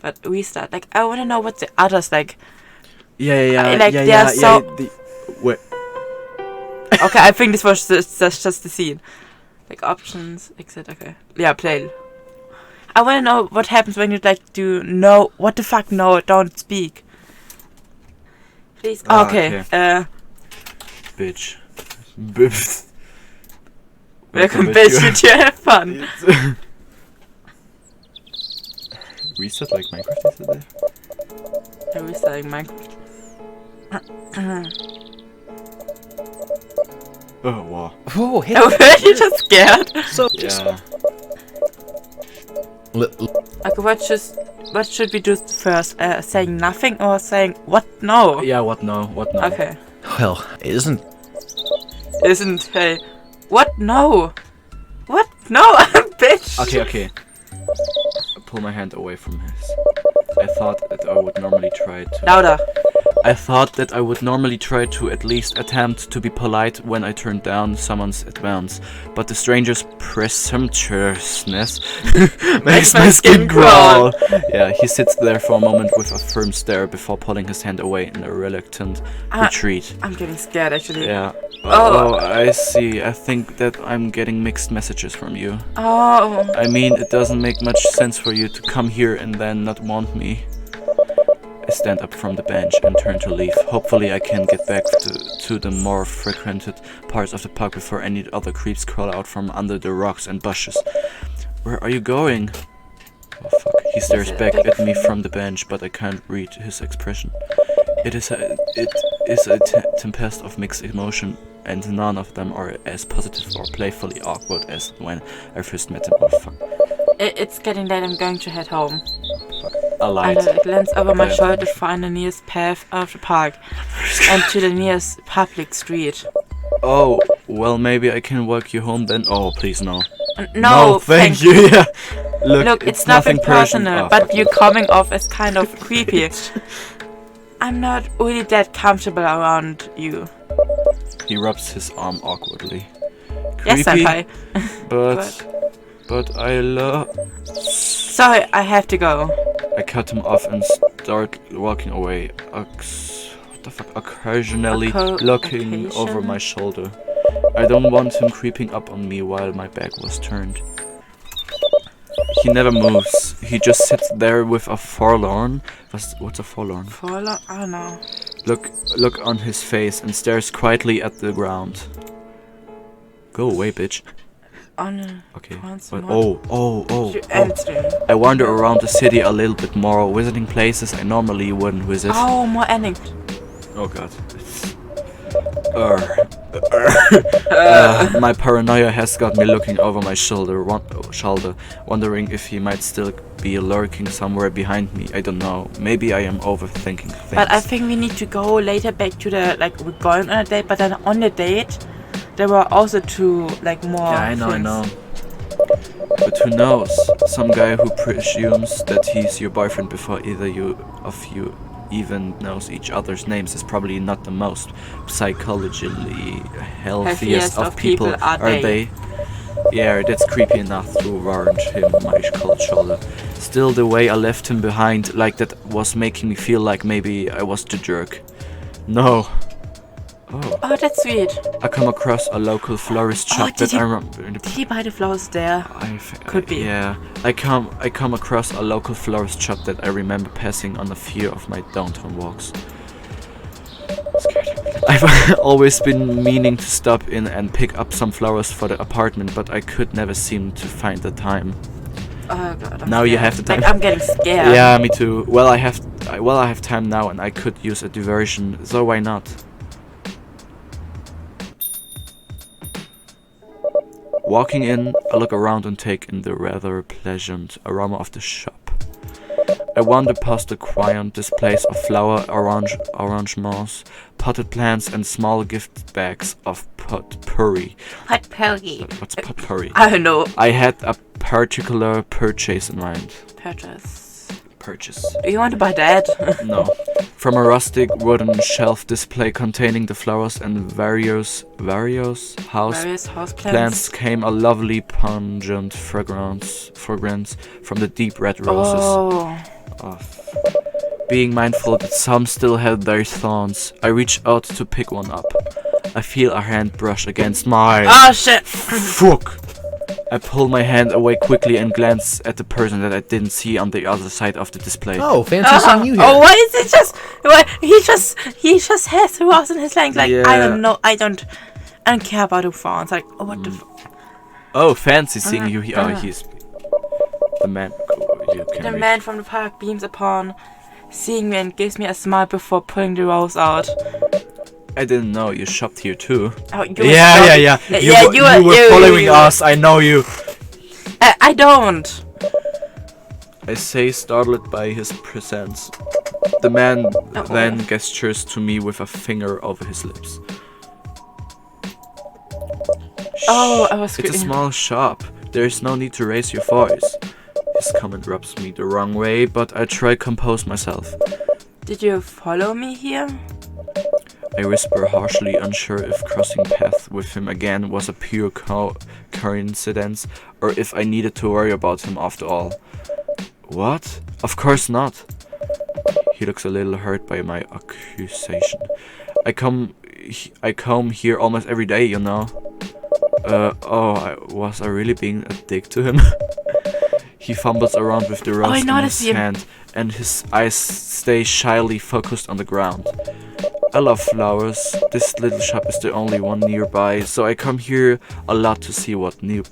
but restart. Like, I want to know what the others like. Yeah. Like, they are so. Wait. Okay, I think this was just the scene. Like, options, exit. Okay. Yeah, play. I want to know what happens when you like do no. What the fuck? No, don't speak. Please. Okay. Bitch. Welcome, bitch. Did you have fun? Reset like Minecraft yesterday? Yeah, restarting Minecraft. Oh wow. Oh, hit Oh, were you just scared? so Yeah. Okay, what should we do first? Saying nothing or saying what? No. Yeah, what no? Okay. Well, isn't Hey. What? No. What? No, bitch. Okay. Pull my hand away from his. I thought that I would normally try to. Louder. I thought that I would normally try to at least attempt to be polite when I turned down someone's advance, but the stranger's presumptuousness makes my skin crawl. Yeah, he sits there for a moment with a firm stare before pulling his hand away in a reluctant retreat. I'm getting scared, actually. Yeah. Oh, I see. I think that I'm getting mixed messages from you. Oh. I mean, it doesn't make much sense for you to come here and then not want me. I stand up from the bench and turn to leave. Hopefully I can get back to the more frequented parts of the park before any other creeps crawl out from under the rocks and bushes. Where are you going? Oh fuck. He stares back at me from the bench, but I can't read his expression. It is a tempest of mixed emotion, and none of them are as positive or playfully awkward as when I first met him. Oh fuck. It's getting late. I'm going to head home. A light. I glance over my shoulder to find the nearest path of the park and to the nearest public street. Oh, well, maybe I can walk you home then. Oh, please, no. No, thank you. Yeah. Look, it's nothing personal, but you're coming off as kind of creepy. I'm not really that comfortable around you. He rubs his arm awkwardly. Yes, Creepy, senpai. but I love. Sorry, I have to go. I cut him off and start walking away. What the fuck? Occasionally looking over my shoulder. I don't want him creeping up on me while my back was turned. He never moves. He just sits there with a forlorn. What's a forlorn? Forlorn? I don't know. Look on his face and stares quietly at the ground. Go away, bitch. Okay. But, I wander around the city a little bit more, visiting places I normally wouldn't visit. Oh, more ending. Oh god. My paranoia has got me looking over my shoulder, wondering if he might still be lurking somewhere behind me. I don't know. Maybe I am overthinking things. But I think we need to go later back to the, like, we're going on a date, but then on the date, there were also two, like, more Yeah, I things. know. But who knows? Some guy who presumes that he's your boyfriend before either of you even knows each other's names is probably not the most psychologically healthiest of people, are they? Yeah, that's creepy enough to warrant him my cold shoulder. Still, the way I left him behind like that was making me feel like maybe I was the jerk. No. Oh, that's sweet. I come across a local florist shop that I remember. Did he buy the flowers there? Could be. Yeah, I come across a local florist shop that I remember passing on a few of my downtown walks. I've always been meaning to stop in and pick up some flowers for the apartment, but I could never seem to find the time. Oh god. Now you have the time. Like, I'm getting scared. Yeah, me too. Well, I have time now, and I could use a diversion. So why not? Walking in, I look around and take in the rather pleasant aroma of the shop. I wander past the quaint displays of flower arrangements, potted plants, and small gift bags of potpourri. Potpourri. What's potpourri? I don't know. I had a particular purchase in mind. Purchase. Do you want to buy that? No. From a rustic wooden shelf display containing the flowers and various house plants came a lovely pungent fragrance from the deep red roses. Being mindful that some still had their thorns, I reach out to pick one up. I feel a hand brush against mine. Oh shit! Fuck! I pull my hand away quickly and glance at the person that I didn't see on the other side of the display. Oh, fancy seeing you here. Oh, why is it just? Why, he just has rocks in his leg. Like I don't know. I don't care about the phones. Like what the. Oh, fancy seeing you here. Oh, he's the man. You can The read. man from the park beams upon seeing me and gives me a smile before pulling the rose out. I didn't know you shopped here too. Oh, you Yeah. You were following us. I know you. I don't. I say, startled by his presence. The man then gestures to me with a finger over his lips. Oh, I was. It's a small shop. There is no need to raise your voice. His comment rubs me the wrong way, but I try compose myself. Did you follow me here? I whisper harshly, unsure if crossing paths with him again was a pure coincidence, or if I needed to worry about him after all. What? Of course not. He looks a little hurt by my accusation. I come here almost every day, you know. Was I really being a dick to him? He fumbles around with the rose in his hand, and his eyes stay shyly focused on the ground. I love flowers. This little shop is the only one nearby, so I come here a lot to see what new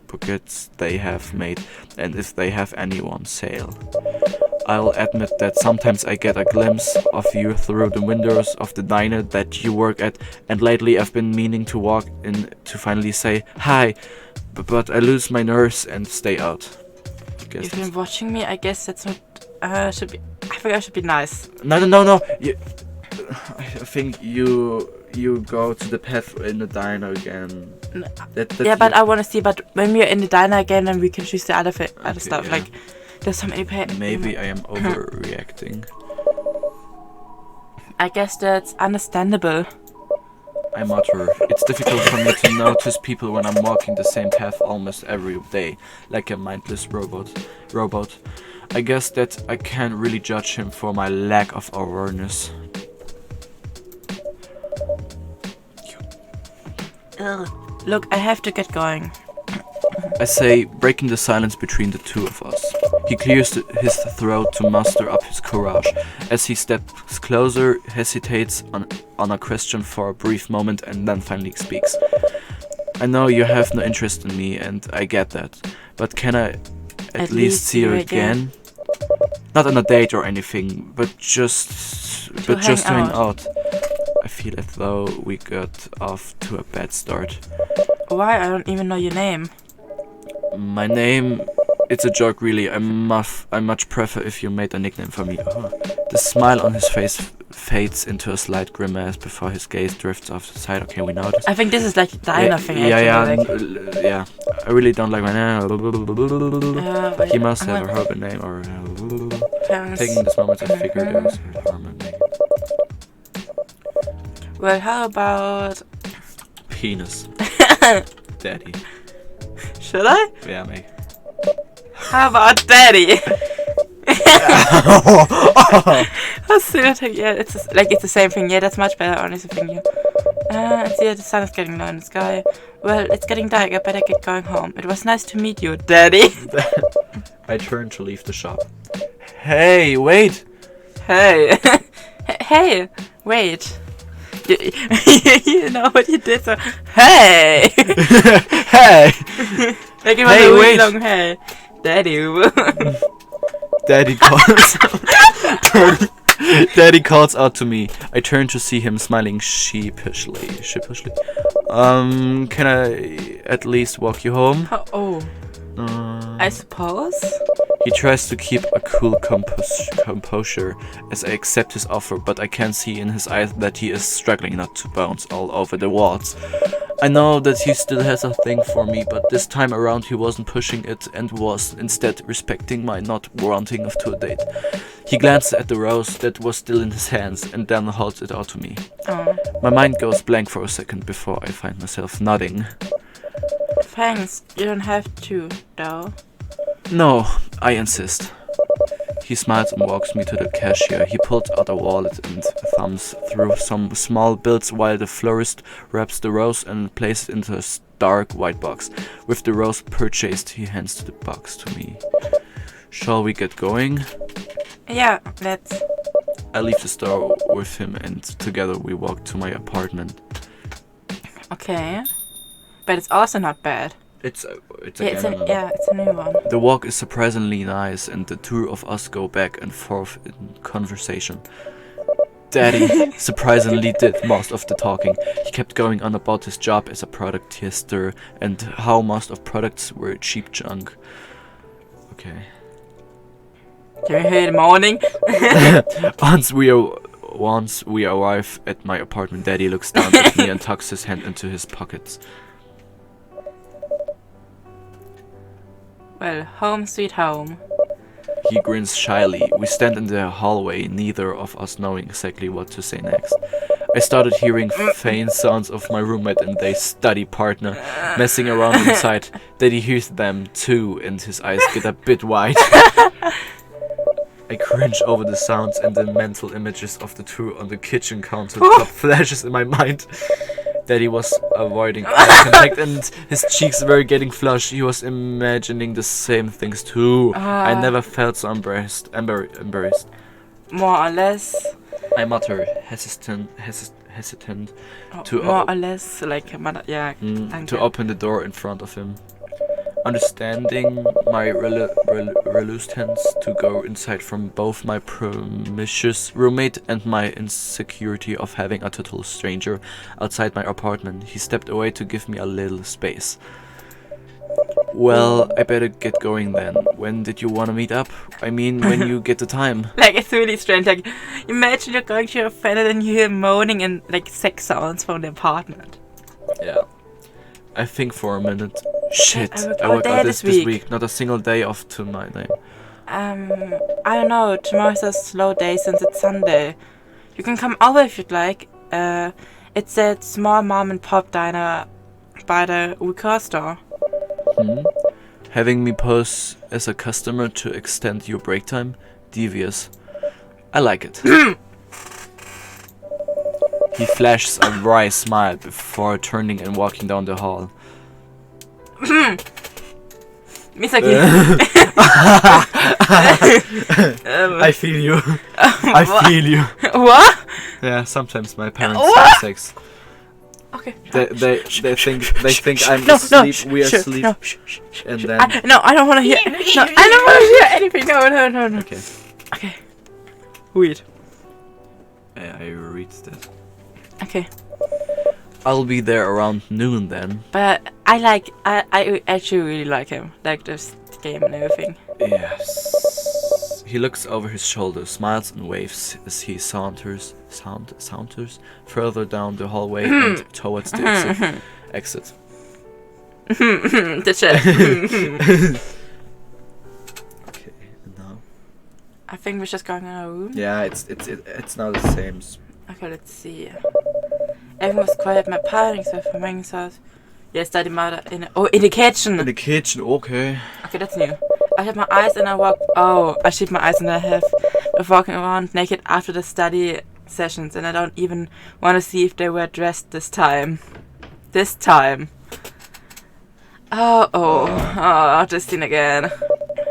bouquets they have made, and if they have any on sale. I'll admit that sometimes I get a glimpse of you through the windows of the diner that you work at, and lately I've been meaning to walk in to finally say hi, but I lose my nerves and stay out. You've been watching me. I guess that's not. Should be. I think I should be nice. No. I think you go to the path in the diner again. No. But I want to see. But when we're in the diner again, then we can choose the other stuff. Yeah. Like there's so many. Maybe I am overreacting. I guess that's understandable. I mutter. It's difficult for me to notice people when I'm walking the same path almost every day, like a mindless robot. I guess that I can't really judge him for my lack of awareness. Ugh. Look, I have to get going. I say, breaking the silence between the two of us. He clears his throat to muster up his courage. As he steps closer, hesitates on a question for a brief moment and then finally speaks. I know you have no interest in me, and I get that. But can I at least see you again? Not on a date or anything, but just to hang out. I feel as though we got off to a bad start. Why? I don't even know your name. My name, it's a joke really. I much prefer if you made a nickname for me. The smile on his face fades into a slight grimace before his gaze drifts off to the side. Okay, we know this. I think this is like the diner thing. Yeah. I really don't like my name. He must have a Herman name or taking this moment to figure it out. Herman name. Well, how about penis? Daddy. Should I? Yeah, mate. How about daddy? Yeah, it's the same thing. Yeah, that's much better, honestly. Thank you. See, the sun is getting low in the sky. Well, it's getting dark. I better get going home. It was nice to meet you, Daddy. I turn to leave the shop. Hey, wait. Hey, hey, wait. You know what you did? So, hey. Hey. Like it was a really long hey. Daddy. Daddy calls out to me. I turn to see him smiling sheepishly. Can I at least walk you home? I suppose. He tries to keep a cool composure as I accept his offer, but I can see in his eyes that he is struggling not to bounce all over the walls. I know that he still has a thing for me, but this time around he wasn't pushing it and was instead respecting my not wanting to a date. He glances at the rose that was still in his hands and then holds it out to me. My mind goes blank for a second before I find myself nodding. Thanks, you don't have to, though. No, I insist. He smiles and walks me to the cashier. He pulls out a wallet and thumbs through some small bills while the florist wraps the rose and places it into a dark white box. With the rose purchased, he hands the box to me. Shall we get going? Yeah, let's. I leave the store with him and together we walk to my apartment. Okay. But it's also not bad. It's It's a new one. The walk is surprisingly nice and the two of us go back and forth in conversation. Daddy surprisingly did most of the talking. He kept going on about his job as a product tester and how most of products were cheap junk. Okay. Can you hear the morning? Once we arrive at my apartment, Daddy looks down at me and tucks his hand into his pockets. Well, home sweet home. He grins shyly. We stand in the hallway, neither of us knowing exactly what to say next. I started hearing faint sounds of my roommate and their study partner messing around inside. Daddy hears them too, and his eyes get a bit wide. I cringe over the sounds and the mental images of the two on the kitchen counter top flashes in my mind. Daddy was avoiding eye contact and his cheeks were getting flushed. He was imagining the same things too. I never felt so embarrassed. More or less. I mutter, hesitant to more or less, like, yeah. to open the door in front of him. Understanding my reluctance to go inside from both my promiscuous roommate and my insecurity of having a total stranger outside my apartment, he stepped away to give me a little space. Well, I better get going then. When did you want to meet up? I mean, when you get the time. Like, it's really strange. Like, imagine you're going to your friend and then you hear moaning and, like, sex sounds from the apartment. Yeah. I think for a minute. Shit, I work work out this week. Not a single day off to my name. I don't know. Tomorrow's a slow day since it's Sunday. You can come over if you'd like. It's that small mom and pop diner by the liquor store. Having me pose as a customer to extend your break time? Devious. I like it. He flashes a wry smile before turning and walking down the hall. Misaki. I feel you. I feel you. What? Yeah, sometimes my parents have sex. Okay. They think I'm asleep. We are asleep. And then. I don't want to hear. No, I don't want to hear anything. No. Okay. Okay. Weird. Yeah, I read that. Okay. I'll be there around noon then. But I actually really like him. Like this game and everything. Yes. He looks over his shoulder, smiles and waves as he saunters further down the hallway and towards the exit. The chat. Okay, and now? I think we're just going in our room. Yeah, it's now the same. Okay, let's see. Everyone was quiet at my party except for Mang's house. Yes, study mother in the kitchen. In the kitchen, okay. Okay, that's new. I have my eyes and I shut my eyes and I have of walking around naked after the study sessions, and I don't even want to see if they were dressed this time. Oh, this scene again.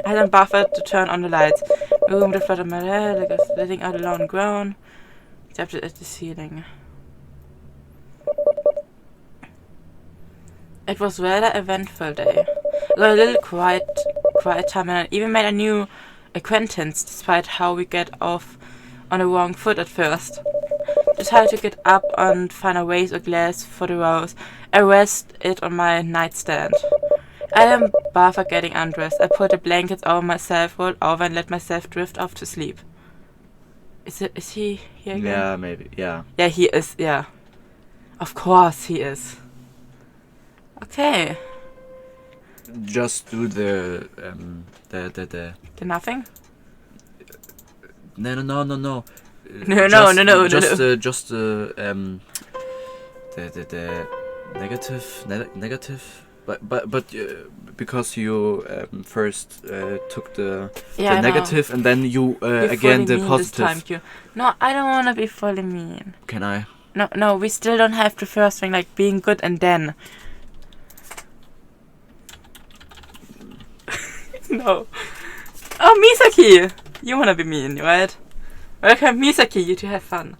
I hadn't buffered to turn on the lights. Room the flood of my head, like I was letting out a long groan. Tapped it at the ceiling. It was rather eventful day. I got a little quiet time, and I even made a new acquaintance, despite how we get off on the wrong foot at first. Decided to get up and find a vase or glass for the rose. I rest it on my nightstand. I didn't bother getting undressed. I put the blankets over myself, rolled over, and let myself drift off to sleep. Is he here again? Yeah, maybe. Yeah. Yeah, he is. Yeah. Of course he is. Okay. Just do the nothing? No. No. Just the negative. But because you first took the Yeah, I know. negative and then you You're again fully the mean this time, positive. Q. No, I don't want to be fully mean. Can I? No, we still don't have the first thing, like being good and then. No. Oh, Misaki! You wanna be mean, right? Welcome, Misaki, you two have fun.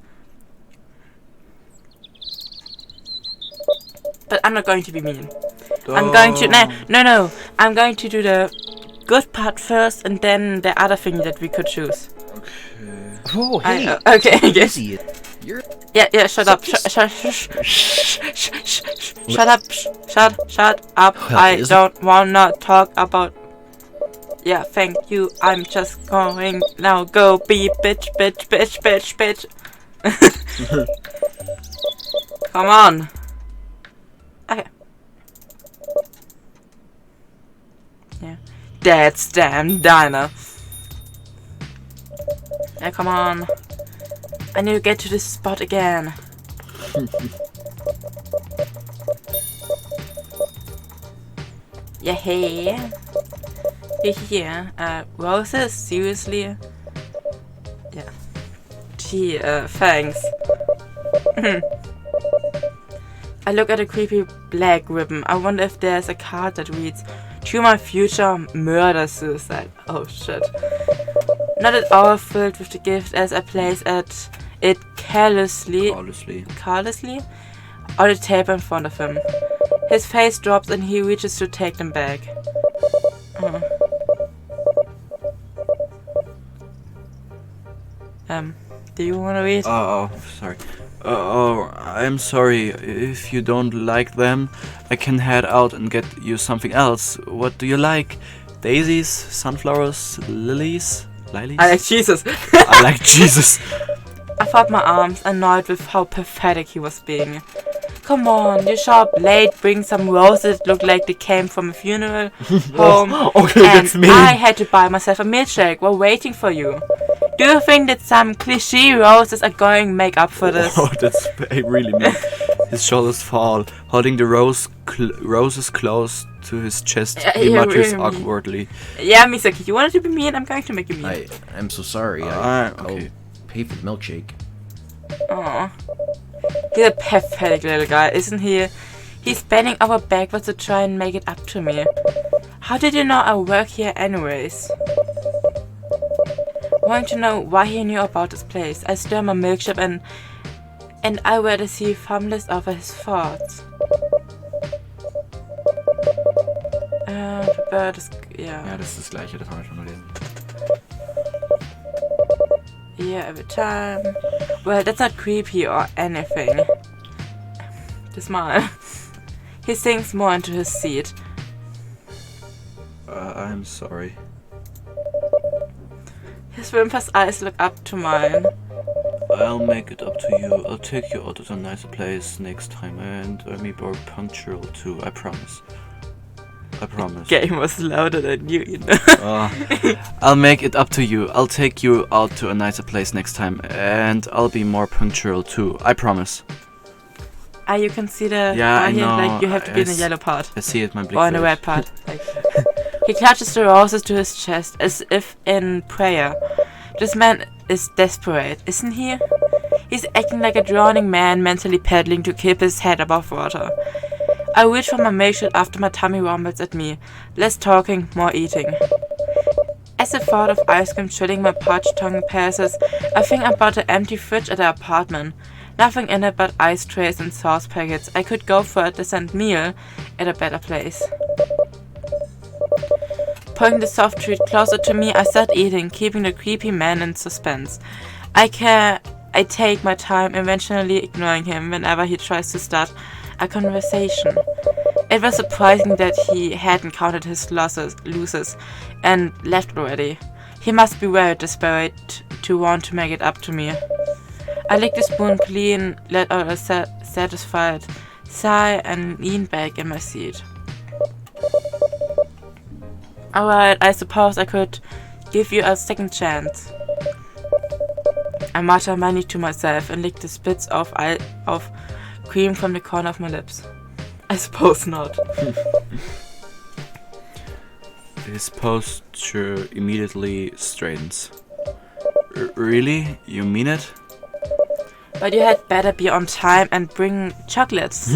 But I'm not going to be mean. I'm going to... No. I'm going to do the good part first and then the other thing that we could choose. Okay. Oh, hey. Okay, I guess. Easy. You're Yeah, shut up. Shut up. Shut up. Well, I isn't- don't wanna talk about... Yeah, thank you. I'm just going now. Go be bitch. Come on. Okay. Yeah. That's damn diner. Yeah, come on. I need to get to this spot again. Yeah, hey. Here. Roses? Seriously? Yeah. Gee, thanks. I look at a creepy black ribbon. I wonder if there's a card that reads, "To my future, murder suicide." Oh shit. Not at all thrilled with the gift as I place it carelessly on the table in front of him. His face drops and he reaches to take them back. Do you want to read? Oh, sorry. I'm sorry. If you don't like them, I can head out and get you something else. What do you like? Daisies, sunflowers, lilies? Lilies? I like Jesus. I like Jesus. I folded my arms, annoyed with how pathetic he was being. Come on, you show up late, bring some roses that look like they came from a funeral home, Okay, and that's me. I had to buy myself a milkshake while waiting for you. Do you think that some cliché roses are going to make up for this? Oh, that's really mean. His shoulders fall, holding the roses close to his chest. He Yeah, mutters really. awkwardly. Yeah, Misaki, you wanted to be mean? I'm going to make you mean. I'm so sorry. Okay. I'll pay for the milkshake. Aw. He's a pathetic little guy, isn't he? He's bending over backwards to try and make it up to me. How did you know I work here anyways? Wanting to know why he knew about this place, I stir my milkshake and I were to see harmless over his thoughts. Ja, das ist das Gleiche, das haben wir schon mal lesen. Yeah, every time. Well, that's not creepy or anything. The smile. He sinks more into his seat. I'm sorry. His whimper's eyes look up to mine. I'll make it up to you. I'll take you out to a nicer place next time, and I'll be more punctual too. I promise. I promise. Game was louder than you know. I'll make it up to you. I'll take you out to a nicer place next time, and I'll be more punctual too. I promise. You can see the I here, know. like you have to be in the yellow part. I see it, my blick. Or in the red part. Like. He clutches the roses to his chest as if in prayer. This man is desperate, isn't he? He's acting like a drowning man mentally paddling to keep his head above water. I reach for my milkshake after my tummy rumbles at me. Less talking, more eating. As the thought of ice cream chilling my parched tongue passes, I think about the empty fridge at the apartment. Nothing in it but ice trays and sauce packets. I could go for a decent meal at a better place. Pulling the soft treat closer to me, I start eating, keeping the creepy man in suspense. I take my time, eventually ignoring him whenever he tries to start a conversation. It was surprising that he hadn't counted his losses and left already. He must be very desperate to want to make it up to me. I lick the spoon clean, let out a satisfied sigh, and lean back in my seat. Alright, I suppose I could give you a second chance. I mutter money to myself and lick the spits of cream from the corner of my lips. I suppose not. His posture immediately straightens. Really? You mean it? But you had better be on time and bring chocolates.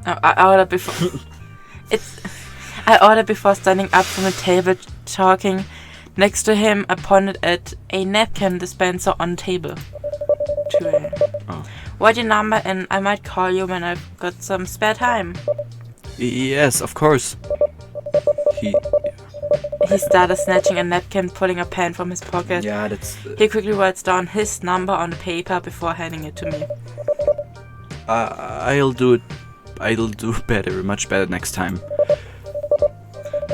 I ordered before. I ordered before standing up from the table, talking. Next to him, I pointed at a napkin dispenser on the table. Oh. What's your number, and I might call you when I've got some spare time. Yes, of course. He started snatching a napkin, pulling a pen from his pocket. Yeah, that's. He quickly writes down his number on the paper before handing it to me. I'll do it. I'll do better, much better next time.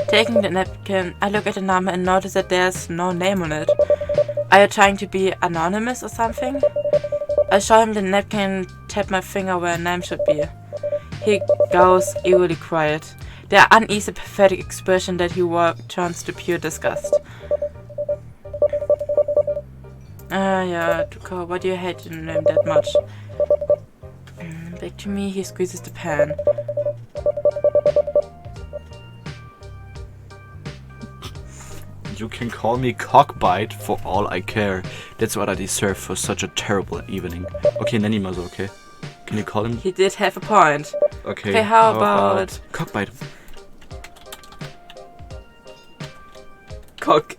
Taking the napkin, I look at the number and notice that there's no name on it. Are you trying to be anonymous or something? I show him the napkin and tap my finger where a name should be. He goes eerily quiet. The uneasy, pathetic expression that he wore turns to pure disgust. Yeah, Tuko, why do you hate your name that much? Back to me, he squeezes the pen. You can call me cockbite for all I care. That's what I deserve for such a terrible evening. Okay, Nanimazo, okay? Can you call him? He did have a point. Okay, how about... cockbite? Cock.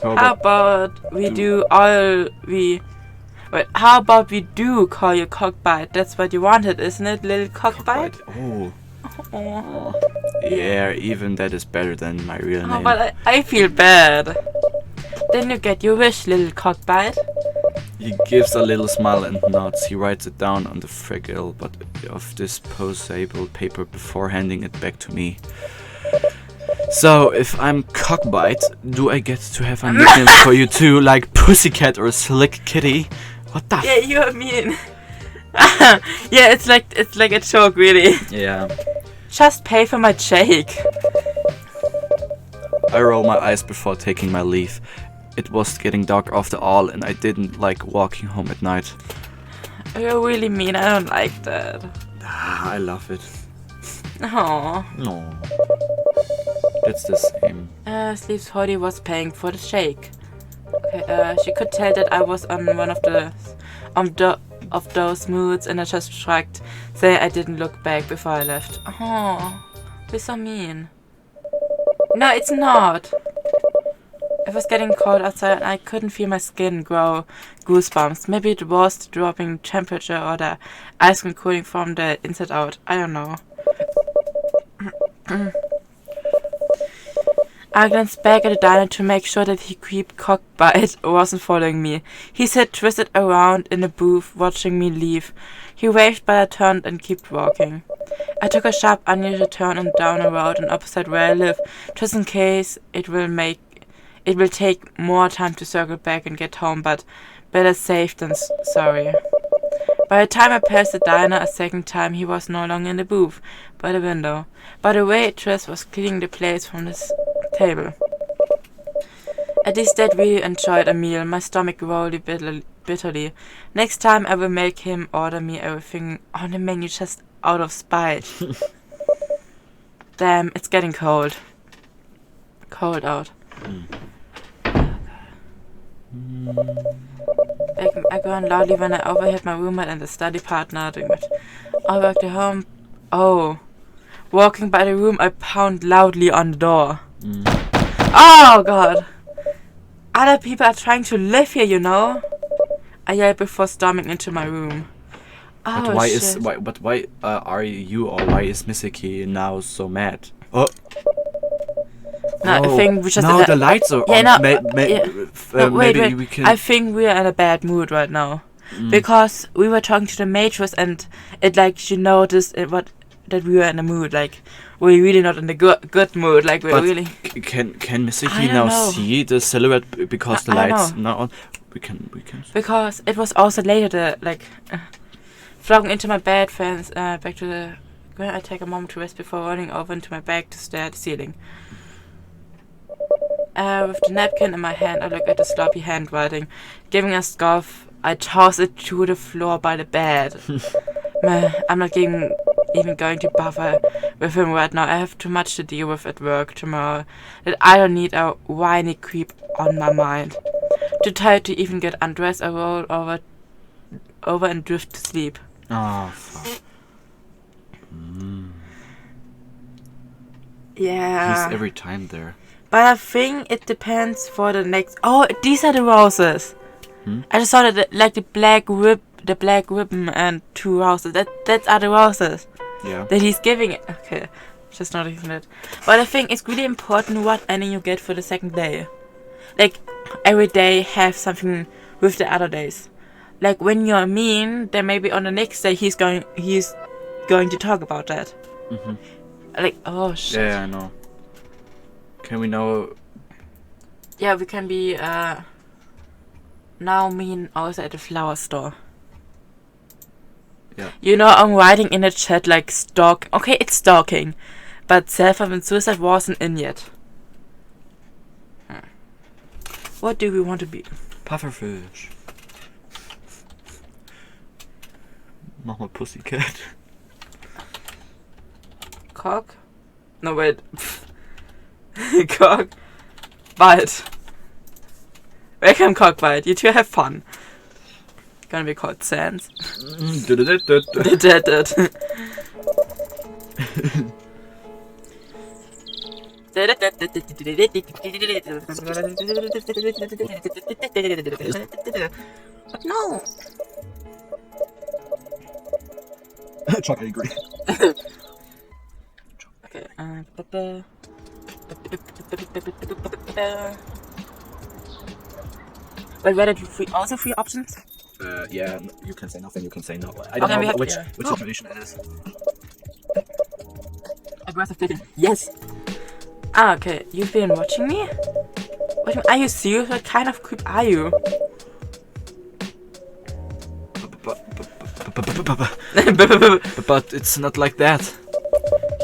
How about we do how about we do call you cockbite? That's what you wanted, isn't it, little cockbite? Oh. Oh. Yeah, even that is better than my real name. But I feel bad. Then you get your wish, little cockbite. He gives a little smile and nods. He writes it down on the fragile but of disposable paper before handing it back to me. So, if I'm cockbite, do I get to have a nickname for you too, like Pussycat or Slick Kitty? What the Yeah, you're mean. Yeah, it's like a joke, really. Yeah. Just pay for my shake. I roll my eyes before taking my leave. It was getting dark after all, and I didn't like walking home at night. You're really mean. I don't like that. I love it. Oh. No. That's the same. Sleeves Hody was paying for the shake. Okay, she could tell that I was on one of those moods, and I just shrugged, saying I didn't look back before I left. Oh, you're so mean. No, it's not. It was getting cold outside and I couldn't feel my skin grow goosebumps. Maybe it was the dropping temperature or the ice cream cooling from the inside out. I don't know. I glanced back at the diner to make sure that he creeped cockbite wasn't following me. He sat twisted around in the booth, watching me leave. He waved, but I turned and kept walking. I took a sharp, unusual turn and down a road and opposite where I live, just in case it will take more time to circle back and get home, but better safe than sorry. By the time I passed the diner a second time, he was no longer in the booth, by the window. But the waitress was cleaning the plates from this table. At least that really enjoyed a meal. My stomach growled bitterly. Next time I will make him order me everything on the menu just out of spite. Damn, it's getting cold. Cold out. I groaned loudly when I overheard my roommate and the study partner doing it. I walked home. Oh. Walking by the room, I pound loudly on the door. Oh, God. Other people are trying to live here, you know? I yelled before storming into my room. Oh, But why shit. are you or why is Misaki now so mad? Oh. No, I think we just... Now the lights are on. No, Maybe wait. we can... I think we are in a bad mood right now. Because we were talking to the matrix and it like she noticed that we were in a mood. Like, we're really not in the good mood. Like, we're really... Can Misaki I don't now know. see the silhouette because the I don't lights know. not on? We can. Because it was also later, flogging into my bed, fans, back to the... I take a moment to rest before rolling over into my bag to stare at the ceiling. With the napkin in my hand, I look at the sloppy handwriting, giving a scoff I toss it to the floor by the bed. Meh, I'm not even going to bother with him right now. I have too much to deal with at work tomorrow. That I don't need a whiny creep on my mind. Too tired to even get undressed. I roll over and drift to sleep. Oh, fuck. Yeah. He's every time there. But I think it depends for the next. Oh, these are the roses. I just saw that like the black ribbon and 2 roses. That's are the roses Yeah. that he's giving. Okay, just noticing that. But I think it's really important what ending you get for the second day. Like every day have something with the other days. Like when you're mean, then maybe on the next day he's going to talk about that. Like, oh shit. Yeah, I know. Can we know? Yeah, we can be now mean also at the flower store. Yeah. You know, I'm writing in the chat like stalk. Okay, it's stalking, but self-harm and suicide wasn't in yet. What do we want to be? Pufferfish. Mach mal Pussycat. Cock? No, wait. Cock. Bite. Welcome, Cockbite. You two have fun. Gonna be called Sans. No. Chuck, I agree. Okay. Wait, where did you also 3 options? Yeah, you can say nothing, you can say no. I Okay, don't we know have- which yeah. situation it is. Aggressive kicking. Yes. Ah, okay. You've been watching me? Are you serious? What kind of creep are you? But it's not like that.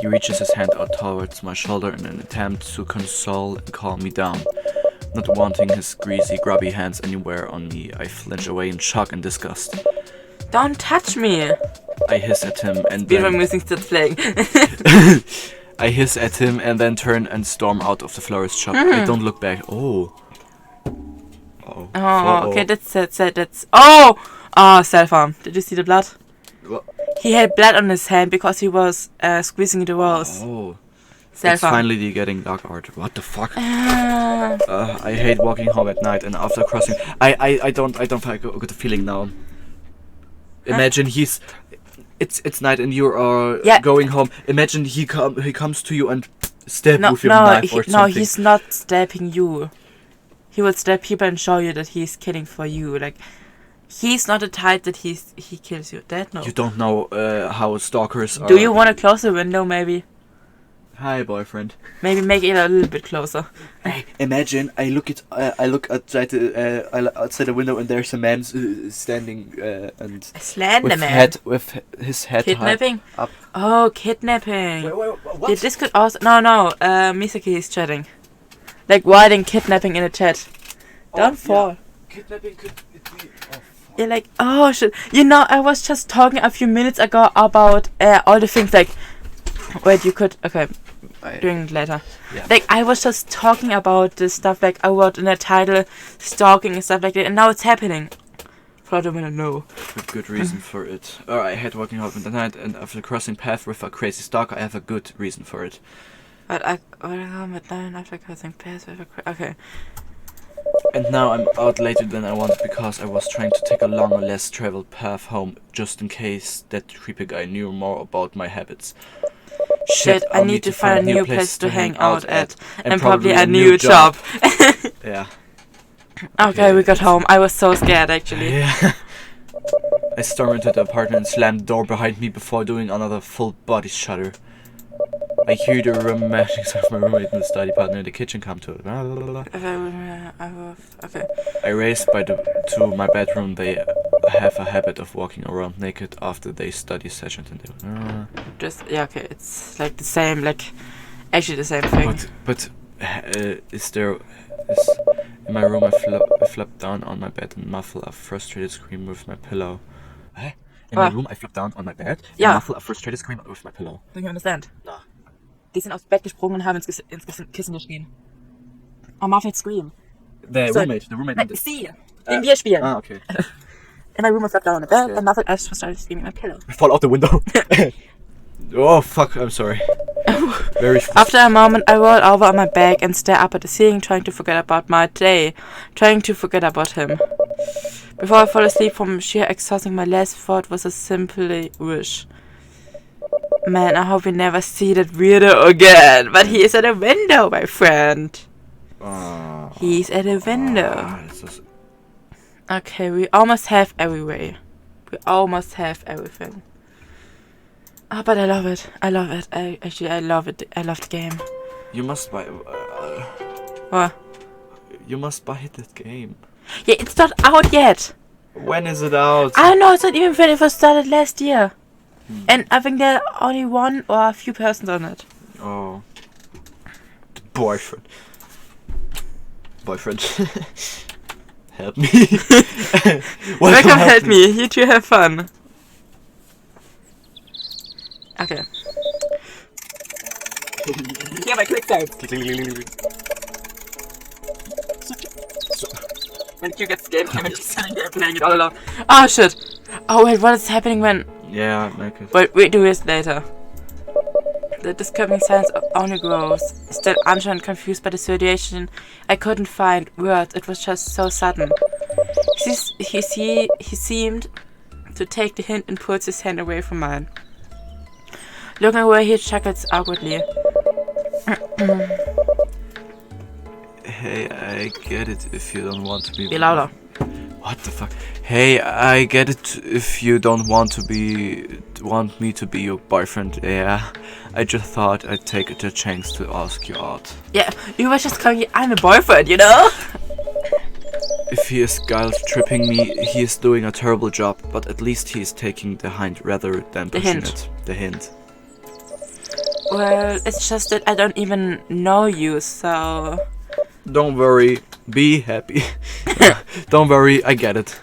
He reaches his hand out towards my shoulder in an attempt to console and calm me down. Not wanting his greasy, grubby hands anywhere on me, I flinch away in shock and disgust. Don't touch me! I hiss at him and Be my then music starts playing. I hiss at him and then turn and storm out of the florist shop. I don't look back. Oh. Oh. Oh, okay, that's sad. That's. Oh! Oh, self-harm. Did you see the blood? What? He had blood on his hand because he was squeezing the walls. Oh. It's Self-harm. finally getting dark art. What the fuck? I hate walking home at night and after crossing. I don't feel a good feeling now. Imagine it's night and you are going home. Imagine he comes to you and stab you with your knife or something. No, he's not stabbing you. He will stab people and show you that he's killing for you. Like, he's not the type that he kills you. That no. You don't know how stalkers are. Do you want to close the window, maybe? Hi, boyfriend. Maybe make it a little bit closer. Hey, imagine I look outside the window and there's a man standing and Slender with man. with his head Kidnapping? high up. Oh, kidnapping. Wait, what? Yeah, this could also no. Misaki is chatting. Like writing kidnapping in the chat. Don't fall. Kidnapping could it be? Oh, You're like, oh shit. You know, I was just talking a few minutes ago about all the things like. Wait, you could. Okay. Doing it later. Yeah. Like, I was just talking about the stuff like I wrote in the title, stalking and stuff like that, and now it's happening. For the minute, no. Good reason for it. I hate walking home in the night, and after crossing path with a crazy stalker, I have a good reason for it. But I at night after crossing paths with a okay. And now I'm out later than I wanted because I was trying to take a longer, less traveled path home, just in case that creepy guy knew more about my habits. Shit, I need to find a new place to hang out at, and probably a new job. Yeah. Okay, we got home. I was so scared, actually. Yeah. I stormed into the apartment and slammed the door behind me before doing another full body shudder. I hear the romantics of my roommate and the study partner in the kitchen come to it. Okay. I raced to my bedroom. They have a habit of walking around naked after they study sessions and they Okay, it's like the same, like actually the same thing. But In my room, I flop down on my bed and muffle a frustrated scream with my pillow. Hä? In my room, I flop down on my bed and muffle a frustrated scream with my pillow. Don't you understand? No. Die sind aufs Bett gesprungen und haben ins Kissen geschrien. Oh, muffled scream. The roommate. Nein, sie, den wir spielen. Ah, okay. In my room, I flop down on the bed and muffled as started screaming my pillow. Fall out the window. Oh, fuck, I'm sorry. Very After a moment, I roll over on my back and stare up at the ceiling, trying to forget about my day, trying to forget about him. Before I fall asleep from sheer exhaustion, my last thought was a simple wish. Man, I hope we never see that weirdo again. But he is at a window, my friend. He's at a window. Okay, we almost have every way. We almost have everything. Oh, but I love it. I love it. I love it. I love the game. You must buy. What? You must buy that game. Yeah, it's not out yet. When is it out? I don't know. It's not even when it was started last year. And I think there are only one or a few persons on it. Oh. The boyfriend. Help me. Welcome, help me. You two have fun. Okay. Yeah, my click sounds. When Q gets the game, I'm just sitting there playing it all alone. Oh shit! Oh wait, what is happening when... Yeah, okay. But we do this later. The disturbing silence only grows. Still unsure and confused by the situation, I couldn't find words. It was just so sudden. He seemed to take the hint and puts his hand away from mine. Looking away, he chuckles awkwardly. Hey, I get it if you don't want to be... Be louder. What the fuck? Hey, I get it if you don't want me to be your boyfriend. Yeah, I just thought I'd take the chance to ask you out. Yeah, you were just calling me, I'm a boyfriend, you know? If he is guilt tripping me, he is doing a terrible job, but at least he is taking the hint rather than pushing it. The hint. Well, it's just that I don't even know you, so... Don't worry, be happy. Don't worry, I get it.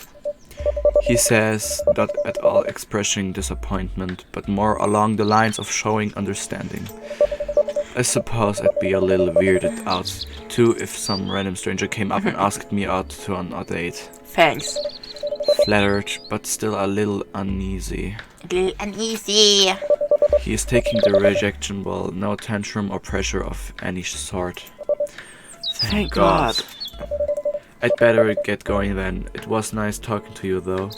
He says, not at all expressing disappointment, but more along the lines of showing understanding. I suppose I'd be a little weirded out too if some random stranger came up and asked me out on a date. Thanks. Flattered, but still a little uneasy. A little uneasy. He is taking the rejection well, no tantrum or pressure of any sort. Thank God. I'd better get going then. It was nice talking to you though.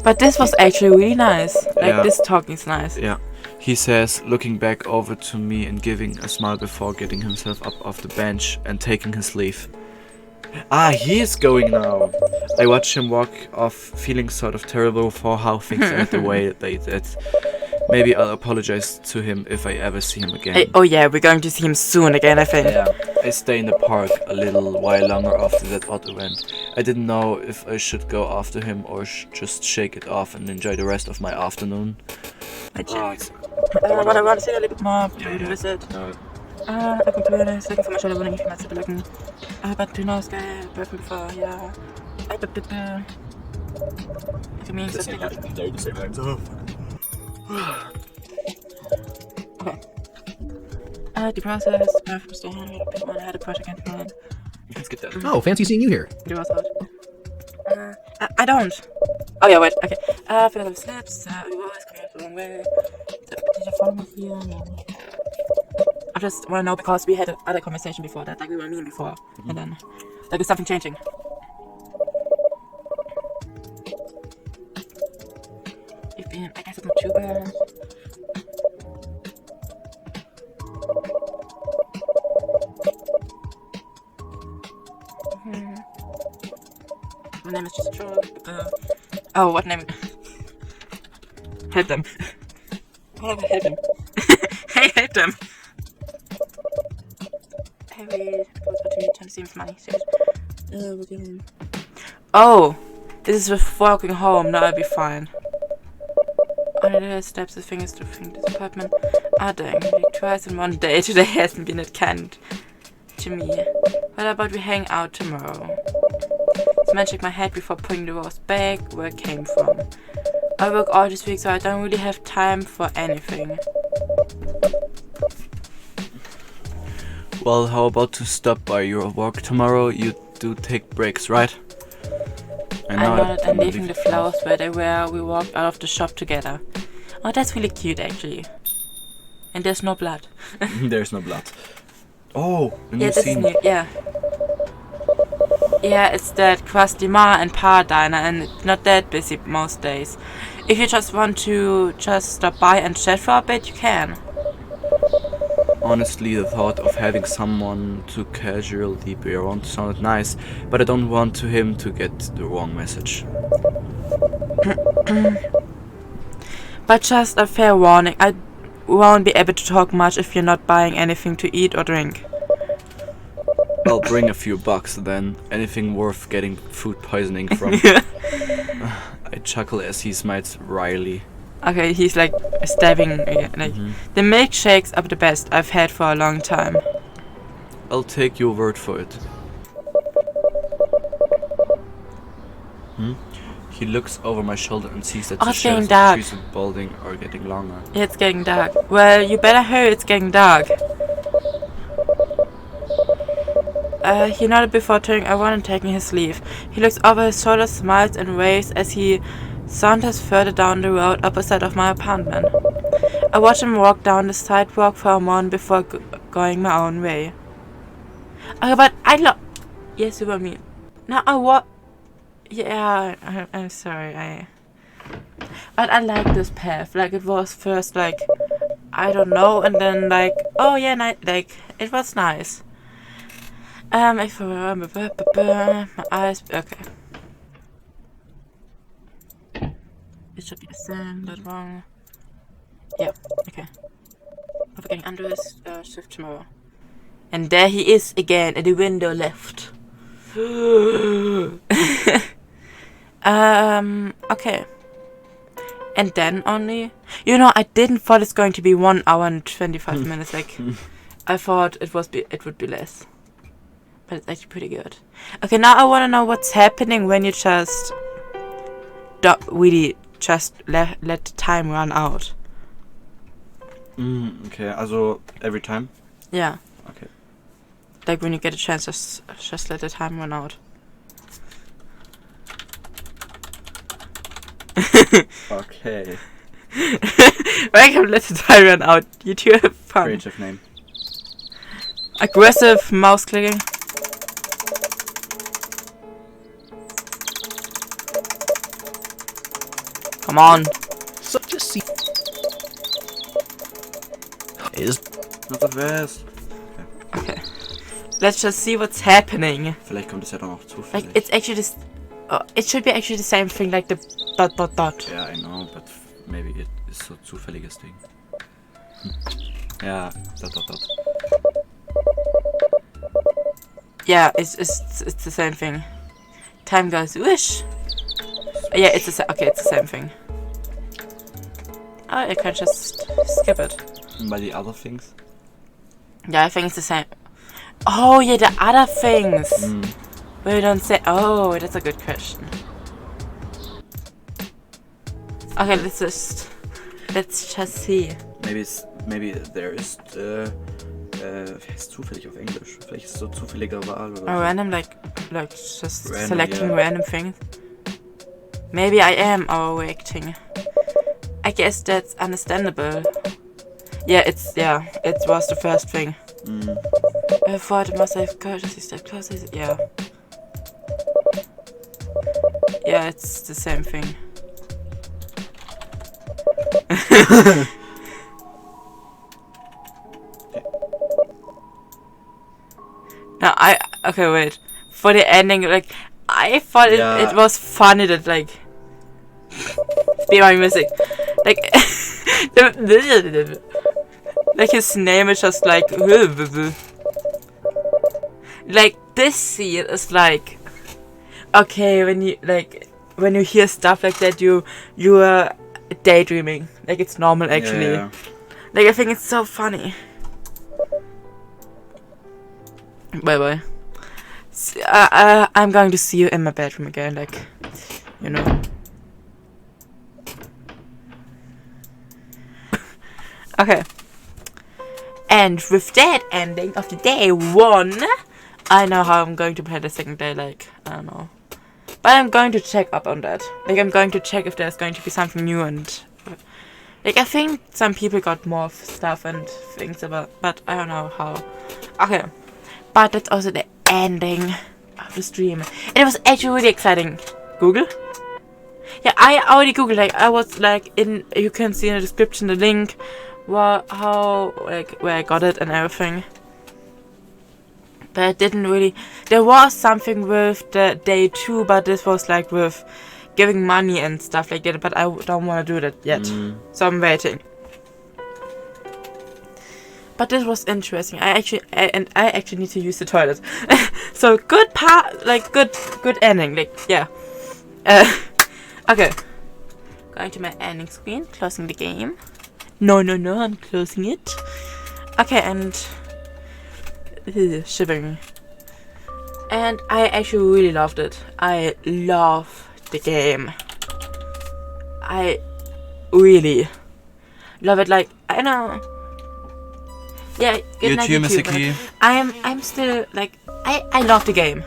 But this was actually really nice. Like, Yeah. this talking's nice. Yeah. He says, looking back over to me and giving a smile before getting himself up off the bench and taking his leave. Ah, he is going now. I watch him walk off, feeling sort of terrible for how things ended the way they did. Maybe I'll apologize to him if I ever see him again. Hey, oh yeah, we're going to see him soon again, I think. Yeah, I stay in the park a little while longer after that odd event. I didn't know if I should go after him or just shake it off and enjoy the rest of my afternoon. But I want to say a little bit more. Visit. I completely looking for my shoulder, wondering if you might be looking. But who knows, guy, perfect before, yeah. I mean, okay. The process, from staying here, a bit more, I had a project in mind. Let's get that. Oh, fancy seeing you here. Do us out. I don't. Oh yeah, wait, okay. Fill out the slips, we were always coming out the wrong way. Did you follow me here? No. I just wanna know because we had another conversation before that, like we were mean before. And then, like, is something changing? You've been, I guess it's not too bad. My name is just Joe. Oh, what name? Help them. How do I help them? Hey, help them! Hey, wait. Time to see him money. We're getting... Oh! This is with walking home. Now I'll be fine. On the steps, the fingers to think this apartment. Ah, dang. Twice in one day. Today hasn't been that kind to me. What about we hang out tomorrow? So I check my head before putting the rose back where it came from. I work all this week, so I don't really have time for anything. Well, how about to stop by your work tomorrow? You do take breaks, right? I nodded and leaving the flowers where they were, we walked out of the shop together. Oh, that's really cute actually. And there's no blood. There's no blood. Oh, a new Yeah, this scene. is new, yeah. Yeah, it's that crusty Ma and Pa diner and it's not that busy most days. If you just want to just stop by and chat for a bit, you can. Honestly, the thought of having someone to casually be around sounded nice, but I don't want him to get the wrong message. But just a fair warning, I won't be able to talk much if you're not buying anything to eat or drink. I'll bring a few bucks then. Anything worth getting food poisoning from. I chuckle as he smites wryly. Okay, he's like stabbing again. Like, the milkshakes are the best I've had for a long time. I'll take your word for it. He looks over my shoulder and sees that the it's getting shelves dark. trees and building are getting longer. Yeah, it's getting dark. Well, you better hurry, it's getting dark. He nodded before turning around and taking his leave. He looks over his shoulder, smiles and waves as he saunters further down the road opposite of my apartment. I watch him walk down the sidewalk for a moment before going my own way. Okay, but yes, you were me. Now I Yeah, I'm sorry. But I like this path. Like it was first like I don't know, and then like oh yeah, like it was nice. If I remember, my eyes. Okay. It should be the same. That wrong. Yeah. Okay. I'm getting under his shift tomorrow. And there he is again at the window left. Okay. And then only... I didn't thought it's going to be 1 hour and 25 minutes. Like, I thought it would be less. But it's actually pretty good. Okay, now I want to know what's happening when you just... don't really just let the time run out. Okay, also every time? Yeah. Okay. Like when you get a chance, just let the time run out. Okay. Welcome, let the time run out. You two have fun. Creative name. Aggressive mouse clicking. Come on. Such a scene is Not the best. Okay. Let's just see what's happening. Vielleicht kommt es ja dann auch zufällig. Like it's actually this. It should be actually the same thing, like the ... Yeah, I know, but maybe it is so zufälliges Ding. Ja, ... Yeah, it's the same thing. Time goes whoosh. Yeah, it's the same thing. Oh, I can just skip it. By the other things? Yeah, I think it's the same. Oh yeah, the other things. Where you don't say. Oh, that's a good question. Okay, let's just see. Maybe there is wie heißt zufällig auf Englisch? Vielleicht ist es so zufälliger Wahl oder Oh, so. random, like just Random, selecting yeah. random things. Maybe I am overreacting. I guess that's understandable. Yeah, it was the first thing. I thought it must have cautiously stepped closer. Yeah. Yeah, it's the same thing. Now okay, wait. For the ending, like I thought it was funny that like be my music, like like his name is just like this scene is like okay when you hear stuff like that you are daydreaming, like it's normal actually. Yeah. Like I think it's so funny. Bye bye. I'm going to see you in my bedroom again, like, you know. Okay. And with that ending of the day 1, I know how I'm going to play the second day, like, I don't know. But I'm going to check up on that. Like, I'm going to check if there's going to be something new and... Like, I think some people got more stuff and things about... But I don't know how. Okay. But that's also the ending of the stream. And it was actually really exciting. Google? Yeah, I already Googled, like, I was, like, in... You can see in the description the link... where I got it and everything. But I didn't really... There was something with the day 2, but this was like with giving money and stuff like that, but I don't want to do that yet. So I'm waiting. But this was interesting. I actually need to use the toilet. So good part, like good ending, like yeah. Okay. Going to my ending screen, closing the game. No, I'm closing it. Okay, and shivering. And I actually really loved it. I love the game. I really love it. Like, I know. Yeah, good night, YouTube, Mr. Key. I'm still like I love the game.